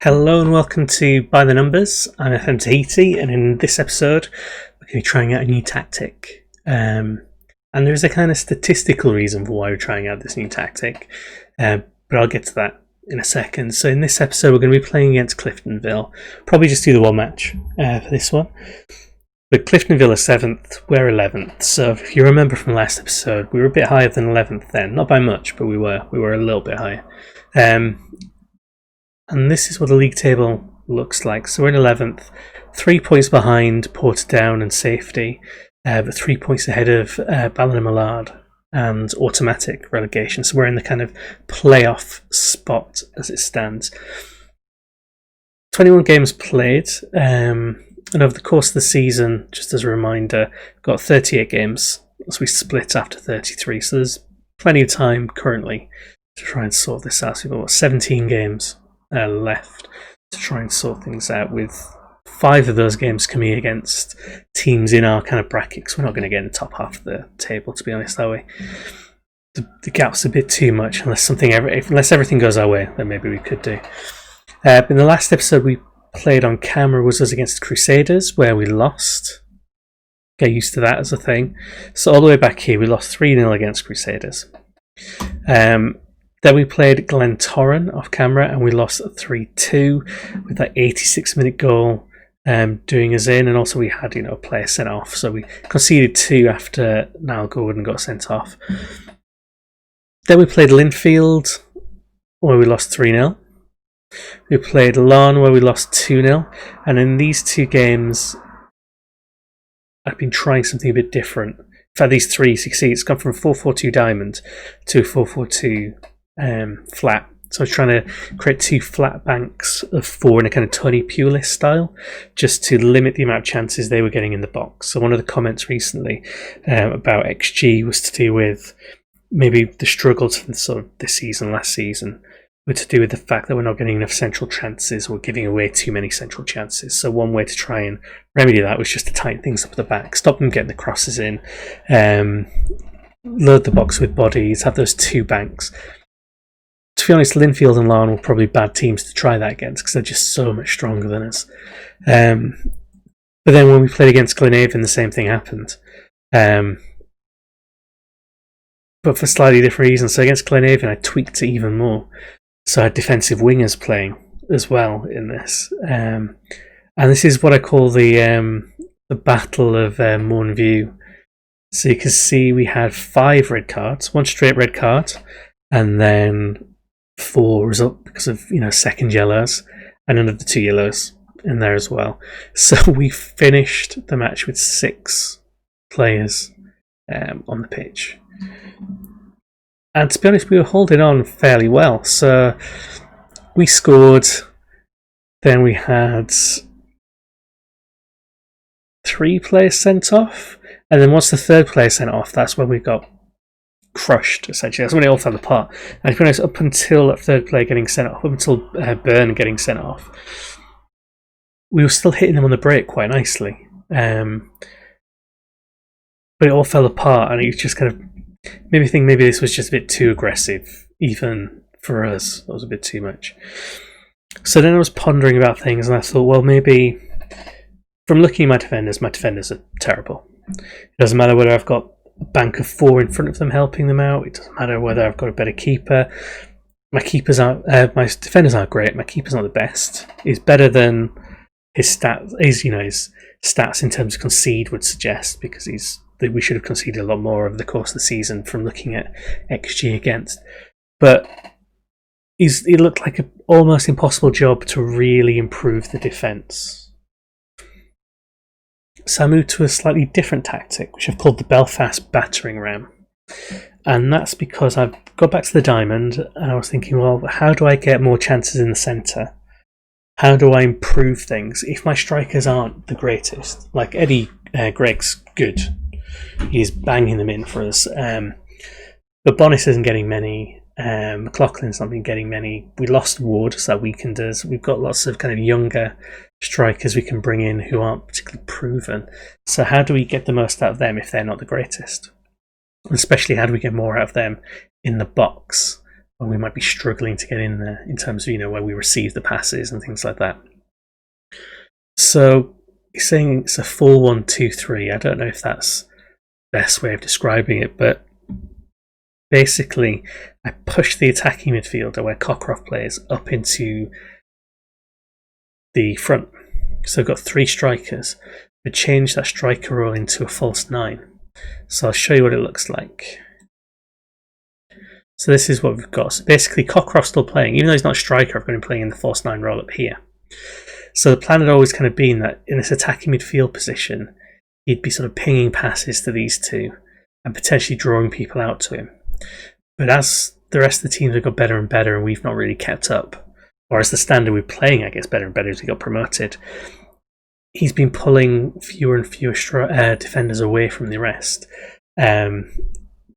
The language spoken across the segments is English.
Hello and welcome to By the Numbers. I'm FM Tahiti, and in this episode, we're going to be trying out a new tactic. And there's a kind of statistical reason for why we're trying out this new tactic, but I'll get to that in a second. So in this episode, we're going to be playing against Cliftonville. Probably just do the one match for this one. But Cliftonville are 7th, we're 11th. So if you remember from last episode, we were a bit higher than 11th then. Not by much, but we were a little bit higher. And this is what the league table looks like. So we're in 11th, 3 points behind Portadown and Safety, but 3 points ahead of Ballina and automatic relegation. So we're in the kind of playoff spot as it stands. 21 games played, and over the course of the season, just as a reminder, we've got 38 games as we split after 33. So there's plenty of time currently to try and sort this out. So we've got 17 games left to try and sort things out, with 5 of those games coming against teams in our kind of bracket, because we're not going to get in the top half of the table, to be honest, are we? The gap's a bit too much, unless everything goes our way, then maybe we could do. In the last episode we played on camera was us against Crusaders, where we lost. Get used to that as a thing. So all the way back here we lost 3-0 against Crusaders. Then we played Glentoran off camera and we lost 3-2 with that 86-minute goal doing us in, and also we had a player sent off, so we conceded 2 after Niall Gordon got sent off. Then we played Linfield, where we lost 3-0. We played Larne, where we lost 2-0, and in these 2 games I've been trying something a bit different. In fact, these 3 succeed. It's gone from 4-4-2 diamond to 4-4-2 flat. So I was trying to create 2 flat banks of 4 in a kind of Tony Pulis style, just to limit the amount of chances they were getting in the box. So one of the comments recently about XG was to do with maybe the struggles for sort of this season, last season, were to do with the fact that we're not getting enough central chances. We're giving away too many central chances. So one way to try and remedy that was just to tighten things up at the back, stop them getting the crosses in, load the box with bodies, have those 2 banks. To be honest, Linfield and Larne were probably bad teams to try that against, because they're just so much stronger than us. But then when we played against Glenavon, the same thing happened. But for slightly different reasons. So against Glenavon, I tweaked it even more. So I had defensive wingers playing as well in this. And this is what I call the Battle of Mourneview. So you can see we had 5 red cards, 1 straight red card, and then 4 result because of second yellows, and another 2 yellows in there as well. So we finished the match with 6 players on the pitch, and to be honest, we were holding on fairly well. So we scored, then we had 3 players sent off, and then once the 3rd player sent off, that's when we got crushed, essentially. That's when it all fell apart. And to be honest, up until that 3rd player getting sent off, up until Byrne getting sent off, we were still hitting them on the break quite nicely. But it all fell apart, and it just kind of made me think maybe this was just a bit too aggressive, even for us. That was a bit too much. So then I was pondering about things, and I thought, well, maybe from looking at my defenders are terrible. It doesn't matter whether I've got a bank of 4 in front of them helping them out. It doesn't matter whether I've got a better keeper. My defenders aren't great. My keeper's not the best. He's better than his stats. His stats in terms of concede would suggest, because we should have conceded a lot more over the course of the season from looking at XG against. But it looked like an almost impossible job to really improve the defence. So I moved to a slightly different tactic, which I've called the Belfast battering ram. And that's because I've got back to the diamond, and I was thinking, well, how do I get more chances in the centre? How do I improve things if my strikers aren't the greatest? Like Eddie Gregg's good. He's banging them in for us. But Bonis isn't getting many. McLaughlin's not been getting many. We lost Ward, so that weakened us. We've got lots of kind of younger strikers we can bring in who aren't particularly proven. So how do we get the most out of them if they're not the greatest? And especially, how do we get more out of them in the box when we might be struggling to get in there in terms of, where we receive the passes and things like that. So he's saying it's a 4-1-2-3. I don't know if that's the best way of describing it, but basically I push the attacking midfielder where Cockcroft plays up into the front. So I've got 3 strikers, but change that striker role into a false 9. So I'll show you what it looks like. So this is what we've got. So basically Cockcroft's still playing. Even though he's not a striker, I've got him playing in the false 9 role up here. So the plan had always kind of been that in this attacking midfield position, he'd be sort of pinging passes to these two and potentially drawing people out to him. But as the rest of the teams have got better and better and we've not really kept up, or as the standard we're playing gets better and better as we got promoted, he's been pulling fewer and fewer defenders away from the rest,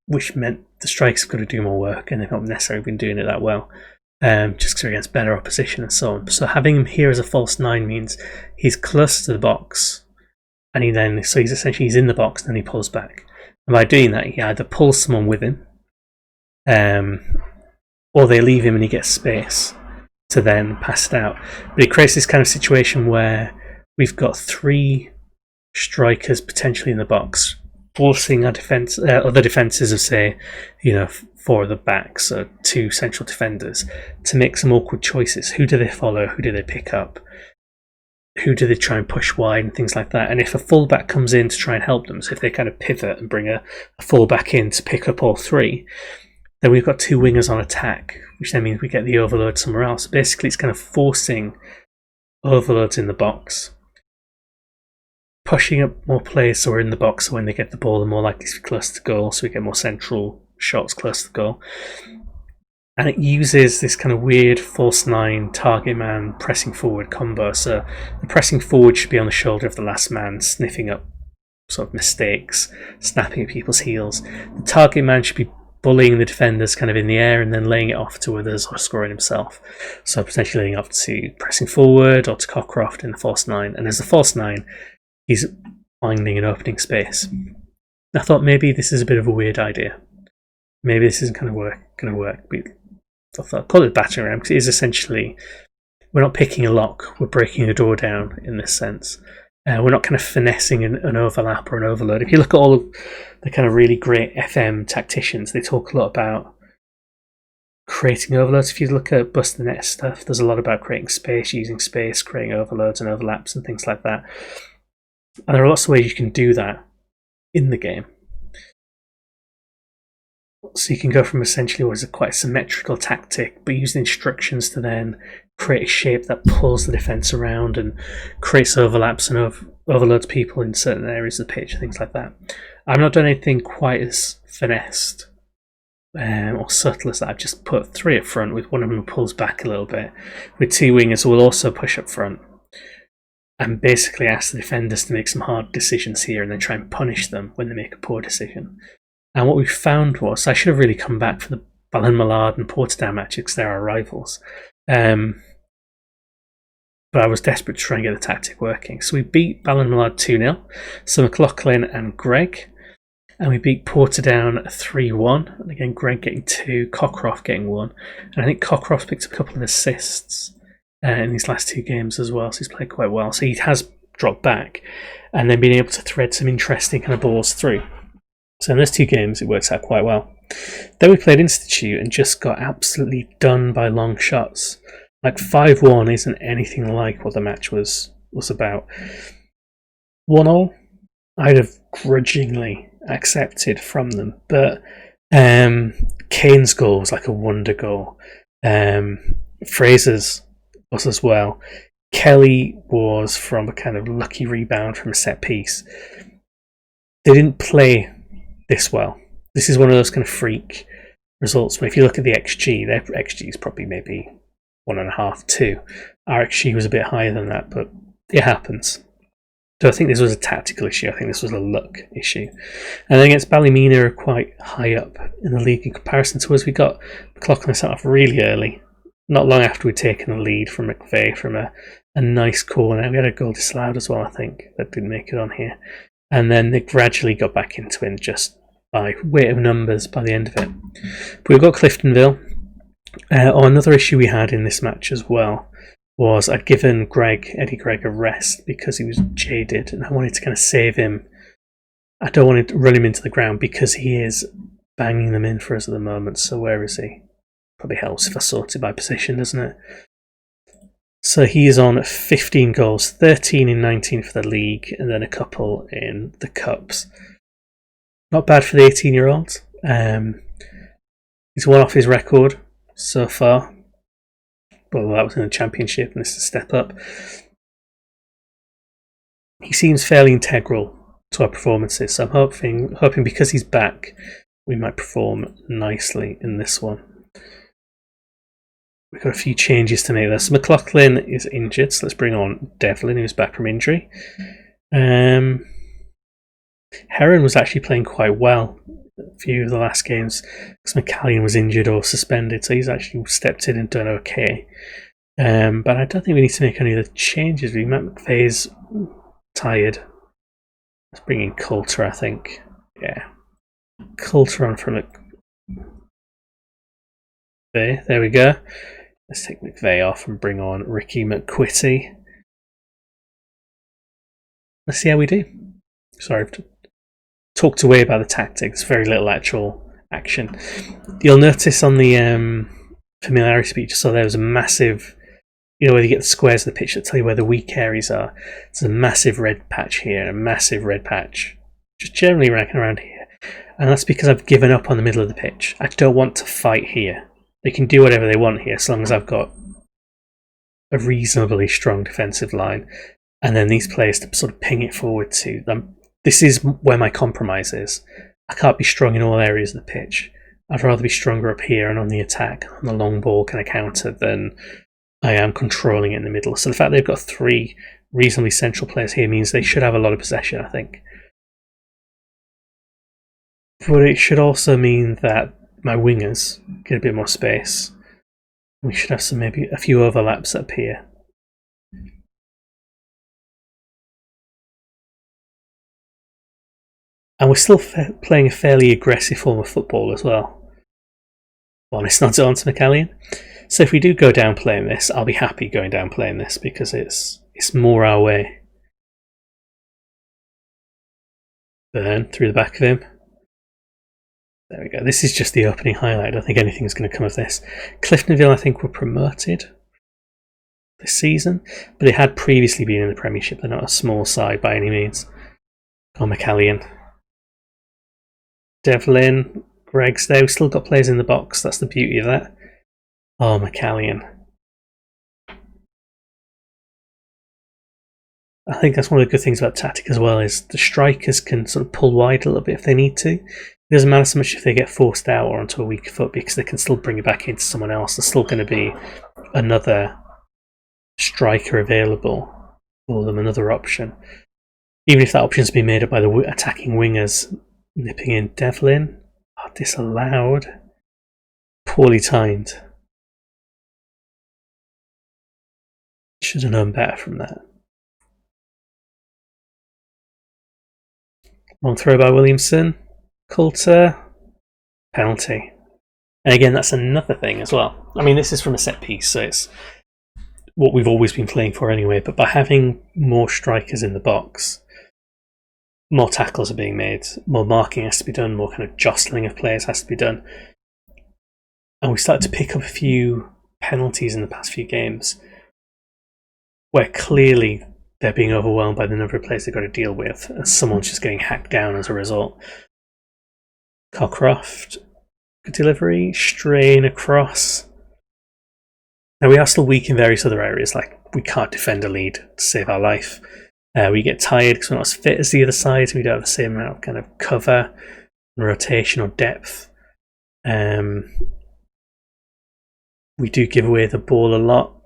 which meant the strikers have got to do more work and they've not necessarily been doing it that well, just because they're against better opposition and so on. So having him here as a false 9 means he's close to the box, and he's essentially in the box and then he pulls back. And by doing that, he either pulls someone with him, or they leave him and he gets space to then pass it out. But it creates this kind of situation where we've got 3 strikers potentially in the box, forcing our other defences of, say, 4 of the back, so 2 central defenders, to make some awkward choices. Who do they follow? Who do they pick up? Who do they try and push wide and things like that? And if a fullback comes in to try and help them, so if they kind of pivot and bring a fullback in to pick up all 3, then we've got 2 wingers on attack, which then means we get the overload somewhere else. Basically, it's kind of forcing overloads in the box, pushing up more players so we're in the box, so when they get the ball, they're more likely to be close to goal, so we get more central shots close to goal. And it uses this kind of weird false 9 target man pressing forward combo. So the pressing forward should be on the shoulder of the last man, sniffing up sort of mistakes, snapping at people's heels. The target man should be bullying the defenders kind of in the air and then laying it off to others or scoring himself. So potentially laying off to pressing forward or to Cockcroft in the false 9. And as the false 9, he's finding an opening space. I thought maybe this is a bit of a weird idea. Maybe this isn't going to work. I thought I'd call it battering ram because it is essentially, we're not picking a lock, we're breaking a door down in this sense. We're not kind of finessing an overlap or an overload. If you look at all of the kind of really great FM tacticians, they talk a lot about creating overloads. If you look at Bust the Net stuff, there's a lot about creating space, using space, creating overloads and overlaps and things like that. And there are lots of ways you can do that in the game. So you can go from essentially what is a quite symmetrical tactic, but use the instructions to then create a shape that pulls the defence around and creates overlaps and overloads people in certain areas of the pitch and things like that. I've not done anything quite as finessed or subtle as that. I've just put 3 up front with one of them who pulls back a little bit, with 2 wingers who will also push up front, and basically ask the defenders to make some hard decisions here and then try and punish them when they make a poor decision. And what we found was, I should have really come back for the Ballinmallard and Portadown matches because they're our rivals. But I was desperate to try and get the tactic working. So we beat Ballinmallard 2-0. So McLaughlin and Greg. And we beat Portadown 3-1. And again, Greg getting 2, Cockcroft getting 1. And I think Cockcroft picked up a couple of assists in these last 2 games as well. So he's played quite well. So he has dropped back and then been able to thread some interesting kind of balls through. So in those 2 games, it works out quite well. Then we played Institute and just got absolutely done by long shots. Like 5-1 isn't anything like what the match was about. 1-1, I'd have grudgingly accepted from them, but Kane's goal was like a wonder goal. Fraser's was as well. Kelly was from a kind of lucky rebound from a set piece. They didn't play this well. This is one of those kind of freak results where if you look at the XG, their XG is probably maybe 1.5, 2. Our XG was a bit higher than that, but it happens. So I think this was a tactical issue. I think this was a luck issue. And then against Ballymena are quite high up in the league in comparison to us. We got McLaughlin set off really early, not long after we'd taken a lead from McVeigh from a nice corner. We had a goal disallowed as well, I think, that didn't make it on here. And then they gradually got back into it just by weight of numbers by the end of it. But we've got Cliftonville, Another issue we had in this match as well was I'd given Eddie Gregg, a rest because he was jaded, and I wanted to kind of save him. I don't want to run him into the ground because he is banging them in for us at the moment. So where is he? Probably helps if I sort it by position, doesn't it? So he is on 15 goals, 13 in 19 for the league, and then a couple in the cups. Not bad for the 18-year-old. He's one off his record so far. Well, that was in the championship, and this is a step up. He seems fairly integral to our performances, so I'm hoping because he's back, we might perform nicely in this one. We've got a few changes to make there. So McLaughlin is injured, so let's bring on Devlin, who's back from injury. Heron was actually playing quite well a few of the last games because McCallion was injured or suspended, so he's actually stepped in and done okay. But I don't think we need to make any of the changes. Matt McVeigh's tired. Let's bring in Coulter, I think. Yeah. Coulter on from McVeigh. There we go. Let's take McVeigh off and bring on Ricky McQuitty. Let's see how we do. Sorry, I've talked away about the tactics. Very little actual action. You'll notice on the familiarity speech, so there was a massive, where you get the squares of the pitch that tell you where the weak areas are. There's a massive red patch here and a massive red patch just generally racking around here. And that's because I've given up on the middle of the pitch. I don't want to fight here. They can do whatever they want here as long as I've got a reasonably strong defensive line. And then these players to sort of ping it forward to them. This is where my compromise is. I can't be strong in all areas of the pitch. I'd rather be stronger up here and on the attack, on the long ball kind of counter, than I am controlling it in the middle. So the fact they've got three reasonably central players here means they should have a lot of possession, I think. But it should also mean that my wingers get a bit more space. We should have maybe a few overlaps up here. And we're still playing a fairly aggressive form of football as well. Honest nods on to McCallion. So if we do go down playing this, I'll be happy going down playing this because it's more our way. Burn through the back of him. There we go. This is just the opening highlight. I don't think anything's going to come of this. Cliftonville, I think, were promoted this season, but they had previously been in the Premiership. They're not a small side by any means. Oh, McCallion. Devlin. Gregg's there. We've still got players in the box. That's the beauty of that. Oh, McCallion. I think that's one of the good things about tactic as well, is the strikers can sort of pull wide a little bit if they need to. It doesn't matter so much if they get forced out or onto a weak foot, because they can still bring it back into someone else. There's still going to be another striker available for them, another option. Even if that option's been made up by the attacking wingers. Nipping in Devlin. Oh, disallowed. Poorly timed. Should have known better from that. Long throw by Williamson. Coulter. Penalty. And again, that's another thing as well. I mean, this is from a set piece, so it's what we've always been playing for anyway, but by having more strikers in the box, more tackles are being made, more marking has to be done, more kind of jostling of players has to be done. And we started to pick up a few penalties in the past few games where clearly they're being overwhelmed by the number of players they've got to deal with, and someone's just getting hacked down as a result. Cockcroft, good delivery, strain across. Now we are still weak in various other areas, like we can't defend a lead to save our life. We get tired because we're not as fit as the other side, so we don't have the same amount of kind of cover, rotation or depth. We do give away the ball a lot.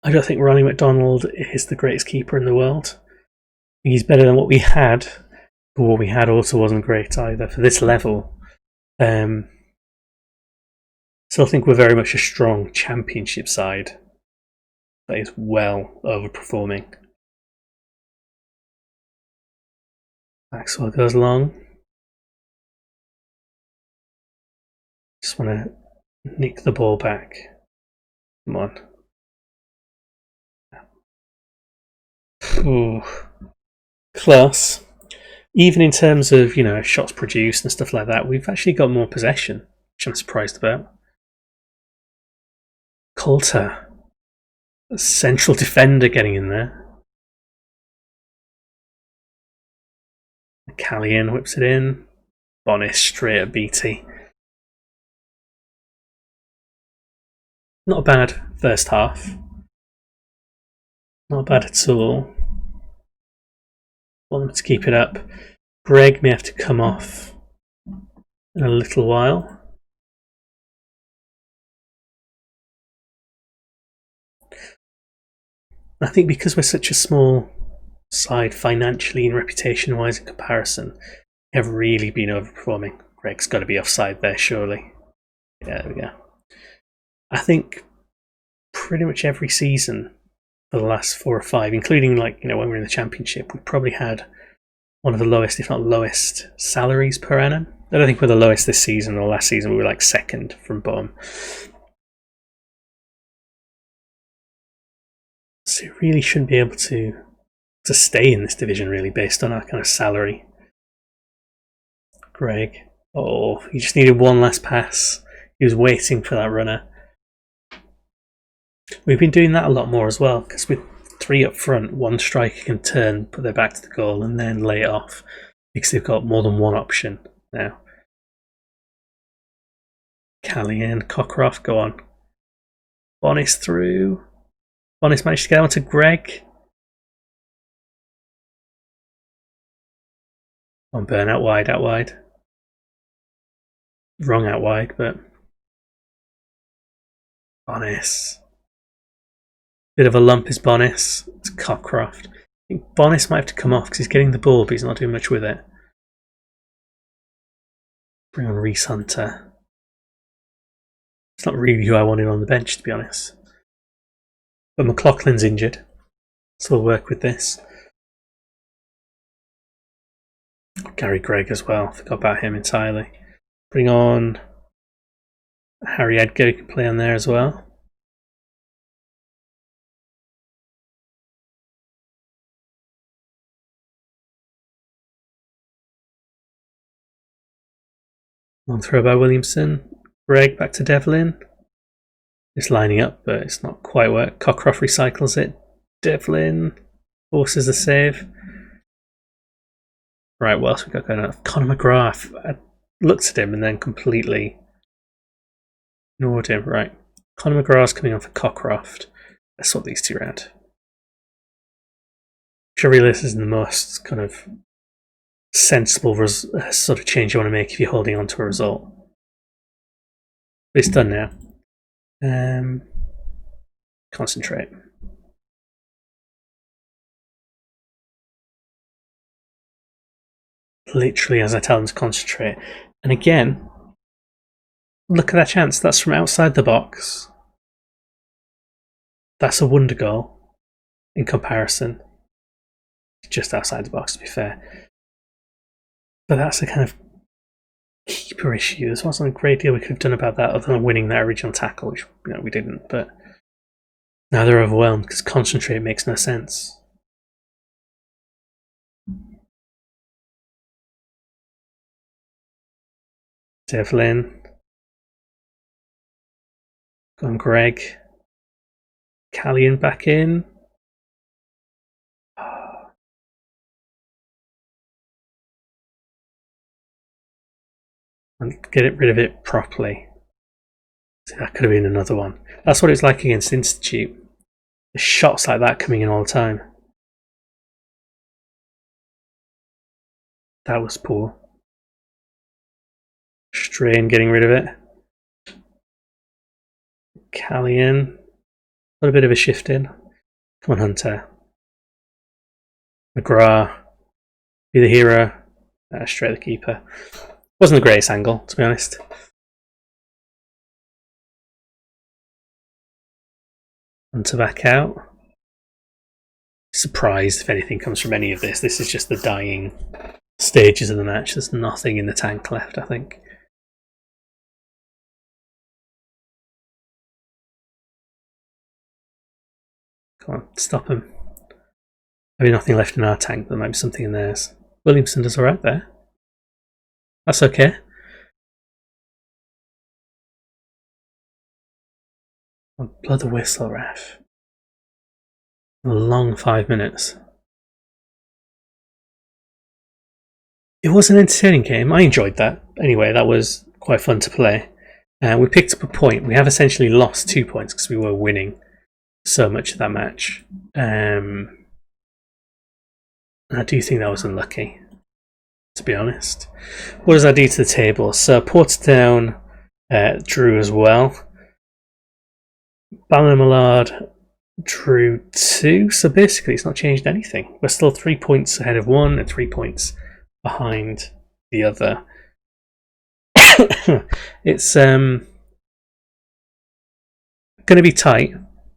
I don't think Ronnie McDonald is the greatest keeper in the world. He's better than what we had, but what we had also wasn't great either for this level. Still think we're very much a strong championship side that is well overperforming. Maxwell goes long. Just want to nick the ball back. Come on. Ooh. Class. Even in terms of, shots produced and stuff like that, we've actually got more possession, which I'm surprised about. Coulter, a central defender, getting in there. Callian whips it in. Bonis straight at BT. Not a bad first half. Not bad at all. Want them to keep it up. Greg may have to come off in a little while. I think because we're such a small side financially and reputation wise in comparison, we have really been overperforming. Greg's got to be offside there, surely. Yeah, there we go. I think pretty much every season for the last 4 or 5, including when we were in the Championship, we probably had one of the lowest, if not lowest, salaries per annum. I don't think we're the lowest this season or last season. We were like second from bottom. So we really shouldn't be able to stay in this division, really, based on our kind of salary. Greg. Oh, he just needed one last pass. He was waiting for that runner. We've been doing that a lot more as well, because with 3 up front, one striker can turn, put their back to the goal, and then lay it off, because they've got more than one option now. Callian, Cockcroft, go on. Bonis through. Bonis managed to get onto Greg. On Burn, out wide, out wide. Wrong out wide, but Bonis. Bit of a lump is Bonis. It's Cockcroft. I think Bonis might have to come off because he's getting the ball, but he's not doing much with it. Bring on Reese Hunter. It's not really who I wanted on the bench, to be honest. But McLaughlin's injured, so we'll work with this. Gary Gregg as well. Forgot about him entirely. Bring on Harry Edgar, who can play on there as well. Long throw by Williamson. Greg back to Devlin. It's lining up, but it's not quite work. Cockcroft recycles it. Devlin forces the save. Right, what else we got going on? Conor McGrath. I looked at him and then completely ignored him. Right. Conor McGrath's coming on for Cockcroft. Let's swap these two around. Sure, this isn't the most kind of sensible sort of change you want to make if you're holding on to a result. But it's done now. Concentrate. Literally as I tell them to concentrate. And again, look at that chance. That's from outside the box. That's a wonder goal in comparison. Just outside the box, to be fair. But that's a kind of keeper issue. There wasn't a great deal we could have done about that other than winning that original tackle, which we didn't. But now they're overwhelmed because concentrate makes no sense. Devlin. Gone Greg. Callian back in. And get rid of it properly. See, that could have been another one. That's what it's like against Institute. There's shots like that coming in all the time. That was poor. Strain getting rid of it. Callian. A little bit of a shift in. Come on, Hunter. McGrath. Be the hero. Straight the keeper. Wasn't the greatest angle, to be honest. Hunter back out. Surprised if anything comes from any of this. This is just the dying stages of the match. There's nothing in the tank left, I think. Come on, stop him. Maybe nothing left in our tank, but there might be something in theirs. Williamson does alright there. That's okay. Blow the whistle, ref. A long 5 minutes. It was an entertaining game. I enjoyed that. Anyway, that was quite fun to play. We picked up a point. We have essentially lost 2 points because we were winning so much of that match. I do think that was unlucky, to be honest. What does that do to the table? So Portadown drew as well. Ballymallard drew 2. So basically it's not changed anything. We're still 3 points ahead of one and 3 points behind the other. It's going to be tight,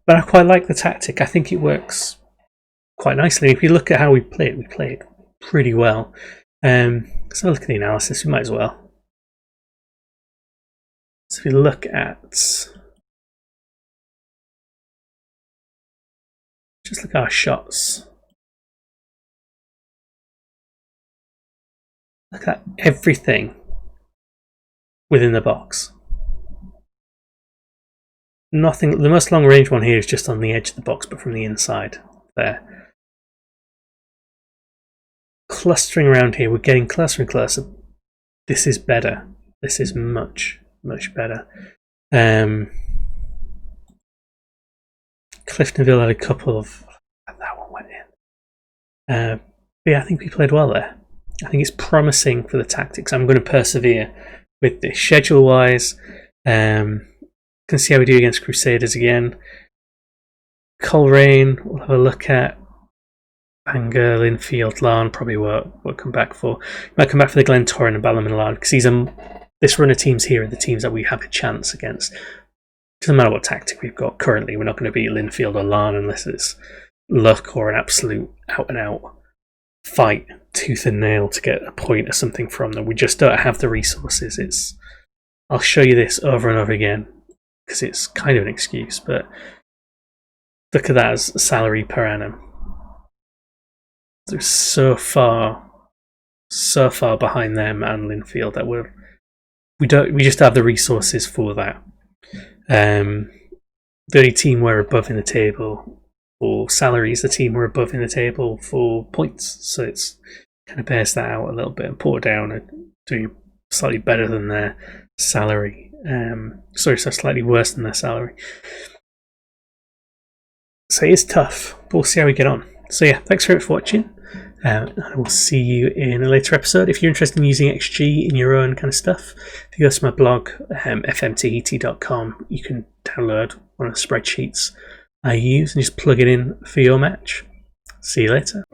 but I quite like the tactic. I think it works quite nicely. If you look at how we play it pretty well. So look at the analysis, we might as well. So if you look at, just look at our shots. Look at everything within the box. Nothing. The most long range one here is just on the edge of the box, but from the inside there. Clustering around here, we're getting closer and closer. This is better. This is much, much better. Cliftonville had a couple of... that one went in. But yeah, I think we played well there. I think it's promising for the tactics. I'm going to persevere with this. Schedule-wise, can see how we do against Crusaders again. Coleraine, we'll have a look at. Bangor, Linfield, Larne, probably we'll come back for. Might come back for the Glentoran and Ballymallard because these are this run of teams here are the teams that we have a chance against. Doesn't matter what tactic we've got currently. We're not going to beat Linfield or Larne unless it's luck or an absolute out and out fight, tooth and nail to get a point or something from them. We just don't have the resources. I'll show you this over and over again because it's kind of an excuse, but look at that as salary per annum. They're so far behind them and Linfield that we just have the resources for that. The only team we're above in the table for salaries, the team we're above in the table for points. So it's kind of bears that out a little bit. And Portadown are doing slightly better than their salary. So slightly worse than their salary. So it's tough, but we'll see how we get on. So yeah, thanks very much for watching. I will see you in a later episode. If you're interested in using XG in your own kind of stuff, if you go to my blog, FM20 you can download one of the spreadsheets I use and just plug it in for your match. See you later.